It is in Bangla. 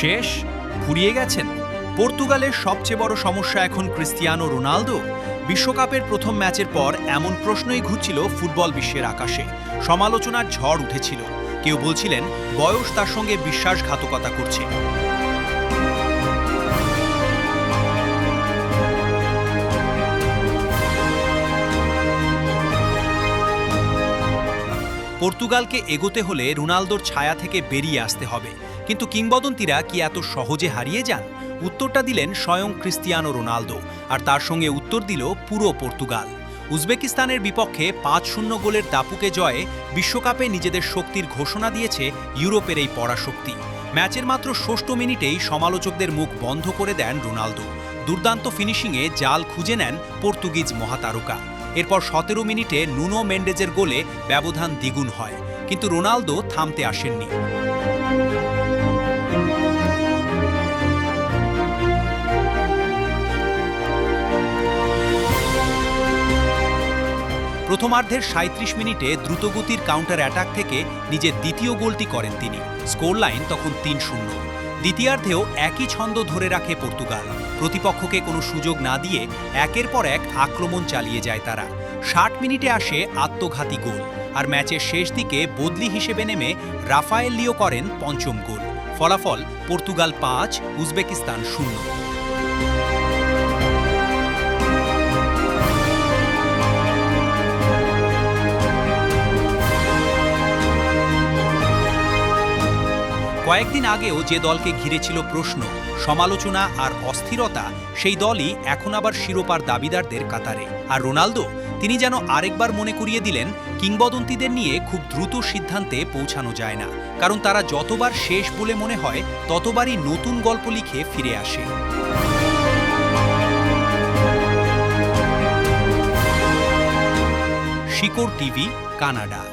শেষ? ফুরিয়ে গেছেন? পর্তুগালের সবচেয়ে বড় সমস্যা এখন ক্রিস্টিয়ানো রোনালদো। বিশ্বকাপের প্রথম ম্যাচের পর এমন প্রশ্নই ঘুরছিল ফুটবল বিশ্বের আকাশে। সমালোচনার ঝড় উঠেছিল। কেউ বলছিলেন বয়স তার সঙ্গে বিশ্বাসঘাতকতা করছে। পর্তুগালকে এগোতে হলে রোনালদোর ছায়া থেকে বেরিয়ে আসতে হবে। কিন্তু কিংবদন্তিরা কি এত সহজে হারিয়ে যান? উত্তরটা দিলেন স্বয়ং ক্রিস্টিয়ানো রোনালদো, আর তার সঙ্গে উত্তর দিল পুরো পর্তুগাল। উজবেকিস্তানের বিপক্ষে ৫-০ গোলের দাপুকে জয়ে বিশ্বকাপে নিজেদের শক্তির ঘোষণা দিয়েছে ইউরোপের এই পরাশক্তি। ম্যাচের মাত্র ৬০ মিনিটেই সমালোচকদের মুখ বন্ধ করে দেন রোনালদো। দুর্দান্ত ফিনিশিংয়ে জাল খুঁজে নেন পর্তুগিজ মহাতারকা। এরপর ১৭ মিনিটে নুনো মেন্ডেজের গোলে ব্যবধান দ্বিগুণ হয়। কিন্তু রোনালদো থামতে আসেননি। প্রথমার্ধের ৩৭ মিনিটে দ্রুতগতির কাউন্টার অ্যাটাক থেকে নিজের দ্বিতীয় গোলটি করেন তিনি। স্কোর লাইন তখন ৩-০। দ্বিতীয়ার্ধেও একই ছন্দ ধরে রাখে পর্তুগাল। প্রতিপক্ষকে কোনো সুযোগ না দিয়ে একের পর এক আক্রমণ চালিয়ে যায় তারা। ৬০ মিনিটে আসে আত্মঘাতী গোল, আর ম্যাচের শেষ দিকে বদলি হিসেবে নেমে রাফায়েল লিও করেন পঞ্চম গোল। ফলাফল পর্তুগাল ৫, উজবেকিস্তান ০। কয়েকদিন আগেও যে দলকে ঘিরেছিল প্রশ্ন, সমালোচনা আর অস্থিরতা, সেই দলই এখন আবার শিরোপার দাবিদারদের কাতারে। আর রোনালদো, তিনি যেন আরেকবার মনে করিয়ে দিলেন কিংবদন্তিদের নিয়ে খুব দ্রুত সিদ্ধান্তে পৌঁছানো যায় না, কারণ তারা যতবার শেষ বলে মনে হয় ততবারই নতুন গল্প লিখে ফিরে আসে। শিকড় টিভি, কানাডা।